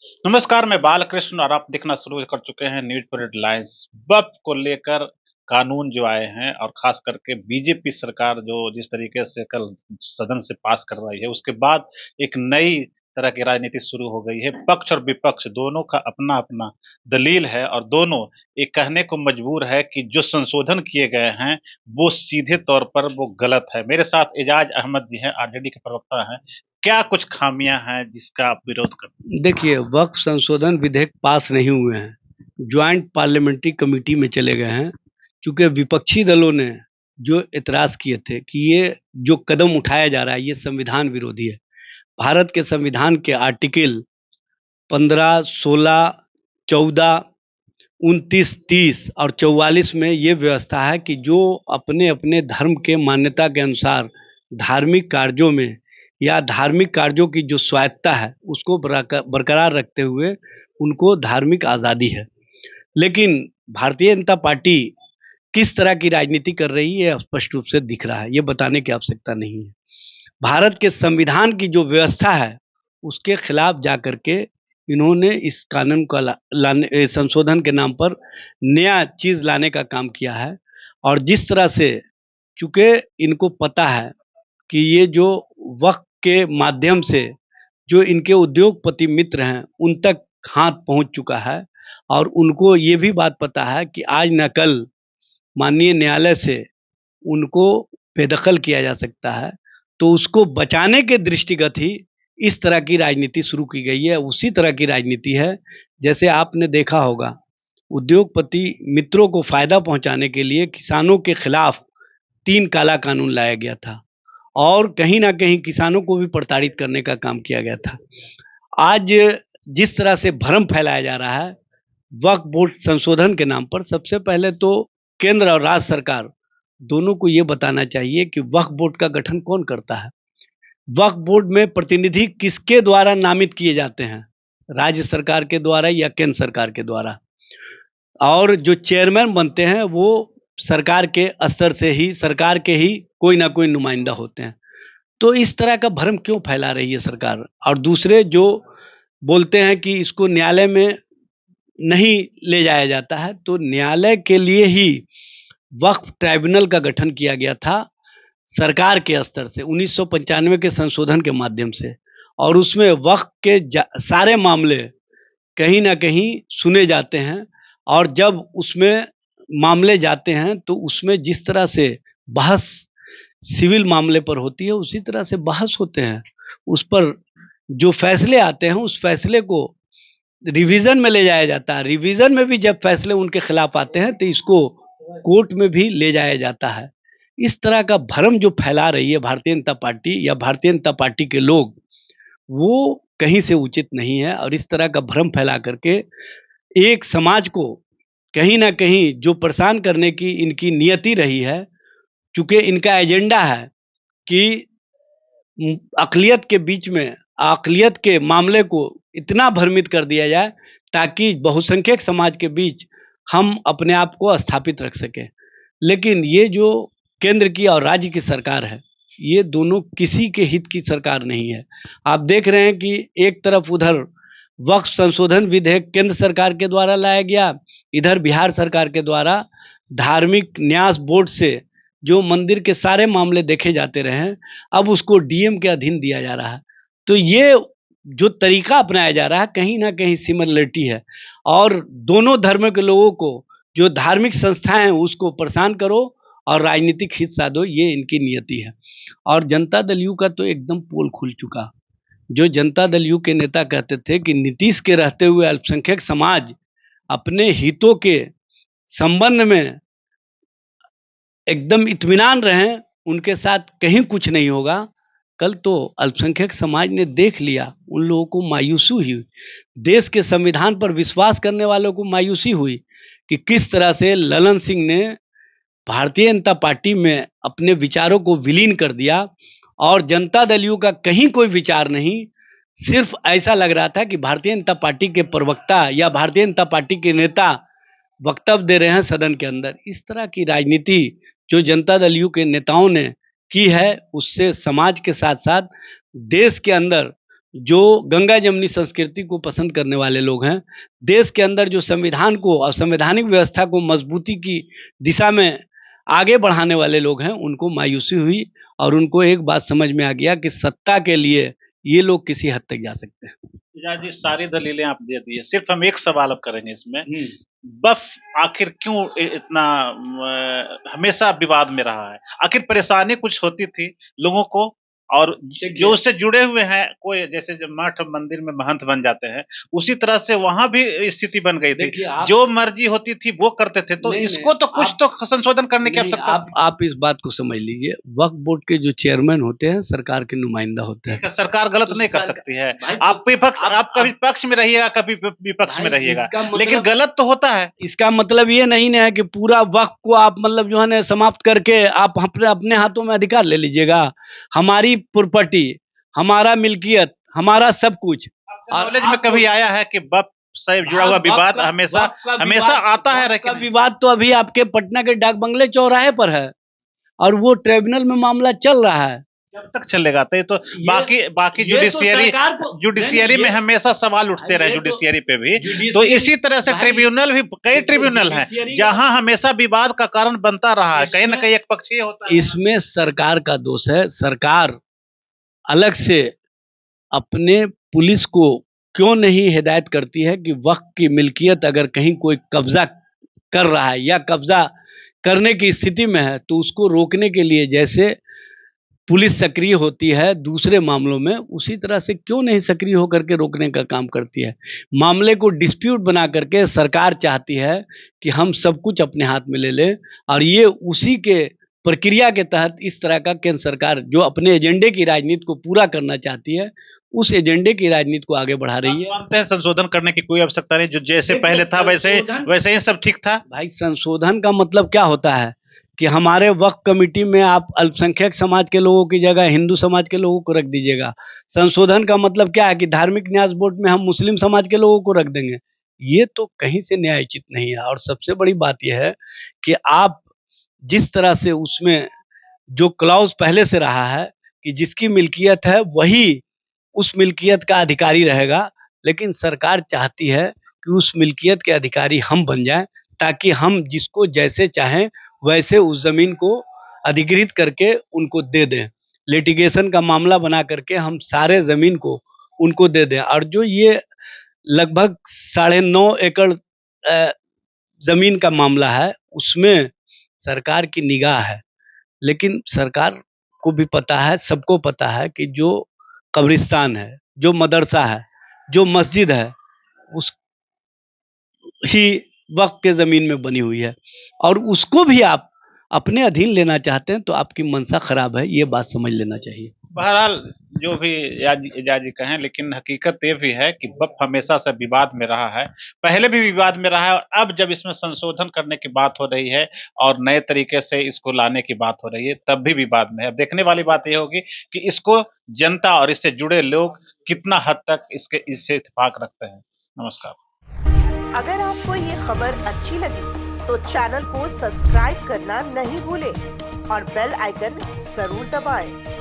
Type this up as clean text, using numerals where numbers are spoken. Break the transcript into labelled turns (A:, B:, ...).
A: नमस्कार, मैं बालकृष्ण और आप देखना शुरू कर चुके हैं न्यूज़ पर हेडलाइंस। वक़्त को लेकर कानून जो आए हैं और ख़ास करके बीजेपी सरकार जो जिस तरीके से कल सदन से पास करवाई है, उसके बाद एक नई तरह की राजनीति शुरू हो गई है। पक्ष और विपक्ष दोनों का अपना-अपना दलील है और दोनों ये कहने को मजबूर है कि जो संशोधन किए गए हैं, वो सीधे तौर पर वो गलत है। मेरे साथ एजाज अहमद जी हैं, आरजेडी के प्रवक्ता हैं। क्या कुछ खामियाँ हैं जिसका आप विरोध करते हैं?
B: देखिए, वक़्फ़ संशोधन विधेयक पास नहीं हुए हैं, जॉइंट पार्लियामेंट्री कमिटी में चले गए हैं, क्योंकि विपक्षी दलों ने जो एतराज़ किए थे कि ये जो कदम उठाया जा रहा है, ये संविधान विरोधी है। भारत के संविधान के आर्टिकल 15, 16, 14, 29, 30 और 44 में ये व्यवस्था है कि जो अपने-अपने धर्म के मान्यता के अनुसार धार्मिक कार्यों में या धार्मिक कार्यों की जो स्वायत्तता है, उसको बरकरार रखते हुए उनको धार्मिक आज़ादी है। लेकिन भारतीय जनता पार्टी किस तरह की राजनीति कर रही है, स्पष्ट रूप से दिख रहा है, ये बताने की आवश्यकता नहीं है। भारत के संविधान की जो व्यवस्था है, उसके खिलाफ जाकर के इन्होंने इस कानून का संशोधन के नाम पर नया चीज़ लाने का काम किया है। और जिस तरह से, चूँकि इनको पता है कि ये जो वक़्त के माध्यम से जो इनके उद्योगपति मित्र हैं, उन तक हाथ पहुँच चुका है और उनको ये भी बात पता है कि आज न कल माननीय न्यायालय से उनको बेदखल किया जा सकता है, तो उसको बचाने के दृष्टिगत ही इस तरह की राजनीति शुरू की गई है। उसी तरह की राजनीति है, जैसे आपने देखा होगा, उद्योगपति मित्रों को फ़ायदा पहुँचाने के लिए किसानों के खिलाफ 3 काला कानून लाया गया था और कहीं न कहीं किसानों को भी प्रताड़ित करने का काम किया गया था। आज जिस तरह से भ्रम फैलाया जा रहा है, वक्फ बोर्ड संशोधन के नाम पर, सबसे पहले तो केंद्र और राज्य सरकार दोनों को ये बताना चाहिए कि वक्फ बोर्ड का गठन कौन करता है। वक्फ बोर्ड में प्रतिनिधि किसके द्वारा नामित किए जाते हैं, राज्य सरकार के द्वारा या केंद्र सरकार के द्वारा। और जो चेयरमैन बनते हैं वो सरकार के स्तर से ही, सरकार के ही कोई ना कोई नुमाइंदा होते हैं। तो इस तरह का भ्रम क्यों फैला रही है सरकार। और दूसरे जो बोलते हैं कि इसको न्यायालय में नहीं ले जाया जाता है, तो न्यायालय के लिए ही वक्फ ट्राइब्यूनल का गठन किया गया था सरकार के स्तर से 1995 के संशोधन के माध्यम से। और उसमें वक्फ के सारे मामले कहीं ना कहीं सुने जाते हैं और जब उसमें मामले जाते हैं तो उसमें जिस तरह से बहस सिविल मामले पर होती है, उसी तरह से बहस होते हैं। उस पर जो फैसले आते हैं, उस फैसले को रिवीजन में ले जाया जाता है। रिवीजन में भी जब फैसले उनके खिलाफ आते हैं तो इसको कोर्ट में भी ले जाया जाता है। इस तरह का भ्रम जो फैला रही है भारतीय जनता पार्टी या भारतीय जनता पार्टी के लोग, वो कहीं से उचित नहीं है। और इस तरह का भ्रम फैला करके एक समाज को कहीं न कहीं जो परेशान करने की इनकी नियति रही है, चूँकि इनका एजेंडा है कि अक़लियत के बीच में अक़लियत के मामले को इतना भ्रमित कर दिया जाए ताकि बहुसंख्यक समाज के बीच हम अपने आप को स्थापित रख सकें। लेकिन ये जो केंद्र की और राज्य की सरकार है, ये दोनों किसी के हित की सरकार नहीं है। आप देख रहे हैं कि एक तरफ उधर वक्फ संशोधन विधेयक केंद्र सरकार के द्वारा लाया गया, इधर बिहार सरकार के द्वारा धार्मिक न्यास बोर्ड से जो मंदिर के सारे मामले देखे जाते रहे हैं, अब उसको डीएम के अधीन दिया जा रहा है। तो ये जो तरीका अपनाया जा रहा है, कहीं न कहीं सिमिलरिटी है। और दोनों धर्म के लोगों को, जो धार्मिक संस्थाएँ हैं, उसको परेशान करो और राजनीतिक हित साधो, ये इनकी नियति है। और जनता दल यू का तो एकदम पोल खुल चुका। जो जनता दल यू के नेता कहते थे कि नीतीश के रहते हुए अल्पसंख्यक समाज अपने हितों के संबंध में एकदम इत्मीनान रहें, उनके साथ कहीं कुछ नहीं होगा। कल तो अल्पसंख्यक समाज ने देख लिया, उन लोगों को मायूसी हुई। देश के संविधान पर विश्वास करने वालों को मायूसी हुई कि किस तरह से ललन सिंह ने भारतीय जनता पार्टी में अपने विचारों को विलीन कर दिया और जनता दल यू का कहीं कोई विचार नहीं। सिर्फ ऐसा लग रहा था कि भारतीय जनता पार्टी के प्रवक्ता या भारतीय जनता पार्टी के नेता वक्तव्य दे रहे हैं सदन के अंदर। इस तरह की राजनीति जो जनता दल यू के नेताओं ने की है, उससे समाज के साथ साथ देश के अंदर जो गंगा जमुनी संस्कृति को पसंद करने वाले लोग हैं, देश के अंदर जो संविधान को और संवैधानिक व्यवस्था को मजबूती की दिशा में आगे बढ़ाने वाले लोग हैं, उनको मायूसी हुई और उनको एक बात समझ में आ गया कि सत्ता के लिए ये लोग किसी हद तक जा सकते हैं।
A: एजाज जी, सारी दलीलें आप दे दी है, सिर्फ हम एक सवाल अब करेंगे इसमें, बफ आखिर क्यों इतना हमेशा विवाद में रहा है? आखिर परेशानी कुछ होती थी लोगों को, और जो उससे जुड़े हुए हैं, कोई जैसे जब मठ मंदिर में महंत बन जाते हैं, उसी तरह से वहां भी स्थिति बन गई थी, जो मर्जी होती थी वो करते थे, तो इसको तो कुछ तो संशोधन करने की आवश्यकता।
B: आप इस बात को समझ लीजिए, वक्फ बोर्ड के जो चेयरमैन होते हैं सरकार के नुमाइंदा होते हैं।
A: सरकार गलत नहीं कर सकती है, आप विपक्ष, आप कभी पक्ष में रहिएगा, कभी विपक्ष में रहिएगा, लेकिन गलत तो होता है।
B: इसका मतलब ये नहीं है कि पूरा वक्फ को आप मतलब जो है ना समाप्त करके आप अपने हाथों में अधिकार ले लीजिएगा। हमारी प्रॉपर्टी, हमारा मिल्कियत, हमारा सब कुछ।
A: नॉलेज में कभी आया है कि वक्फ से जुड़ा हुआ विवाद हमेशा आता है?
B: विवाद तो अभी आपके पटना के डाक बंगले चौराहे पर है और वो ट्रिब्यूनल में मामला चल रहा है।
A: जब तक चलेगा तो बाकी जुडिशियरी में हमेशा सवाल उठते रहे, जुडिशियरी पे भी तो इसी तरह से ट्रिब्यूनल भी, कई ट्रिब्यूनल हैं जहां हमेशा विवाद का कारण बनता रहा है, कहीं ना कहीं एक पक्षीय होता है।
B: इसमें सरकार का दोष है। सरकार अलग से अपने पुलिस को क्यों नहीं हिदायत करती है कि वक्फ की मिल्कियत अगर कहीं कोई कब्जा कर रहा है या कब्जा करने की स्थिति में है तो उसको रोकने के लिए जैसे पुलिस सक्रिय होती है दूसरे मामलों में, उसी तरह से क्यों नहीं सक्रिय होकर के रोकने का काम करती है। मामले को डिस्प्यूट बना करके सरकार चाहती है कि हम सब कुछ अपने हाथ में ले लें, और ये उसी के प्रक्रिया के तहत इस तरह का केंद्र सरकार जो अपने एजेंडे की राजनीति को पूरा करना चाहती है, उस एजेंडे की राजनीति को आगे बढ़ा रही है।
A: मानते हैं संशोधन करने की कोई आवश्यकता नहीं, जो जैसे पहले था वैसे ही सब ठीक था।
B: भाई, संशोधन का मतलब क्या होता है कि हमारे वक्फ कमेटी में आप अल्पसंख्यक समाज के लोगों की जगह हिंदू समाज के लोगों को रख दीजिएगा। संशोधन का मतलब क्या है कि धार्मिक न्यास बोर्ड में हम मुस्लिम समाज के लोगों को रख देंगे। ये तो कहीं से न्यायोचित नहीं है। और सबसे बड़ी बात यह है कि आप जिस तरह से उसमें जो क्लॉज पहले से रहा है कि जिसकी मिल्कियत है वही उस मिल्कियत का अधिकारी रहेगा, लेकिन सरकार चाहती है कि उस मिल्कियत के अधिकारी हम बन जाएं, ताकि हम जिसको जैसे चाहें वैसे उस जमीन को अधिग्रहित करके उनको दे दें। लिटिगेशन का मामला बना करके हम सारे जमीन को उनको दे दें। और जो ये लगभग 9.5 एकड़ जमीन का मामला है, उसमें सरकार की निगाह है, लेकिन सरकार को भी पता है, सबको पता है कि जो कब्रिस्तान है, जो मदरसा है, जो मस्जिद है, उस ही वक्फ के जमीन में बनी हुई है, और उसको भी आप अपने अधीन लेना चाहते हैं तो आपकी मंशा खराब है, ये बात समझ लेना चाहिए।
A: बहरहाल जो भी एजाज जी कहें, लेकिन हकीकत ये भी है कि वक्फ हमेशा से विवाद में रहा है, पहले भी विवाद में रहा है, और अब जब इसमें संशोधन करने की बात हो रही है और नए तरीके से इसको लाने की बात हो रही है, तब भी विवाद में है। अब देखने वाली बात यह होगी कि इसको जनता और इससे जुड़े लोग कितना हद तक इससे इत्तेफाक रखते हैं। नमस्कार।
C: अगर आपको ये खबर अच्छी लगी तो चैनल को सब्सक्राइब करना नहीं भूलें और बेल आइकन जरूर दबाएं।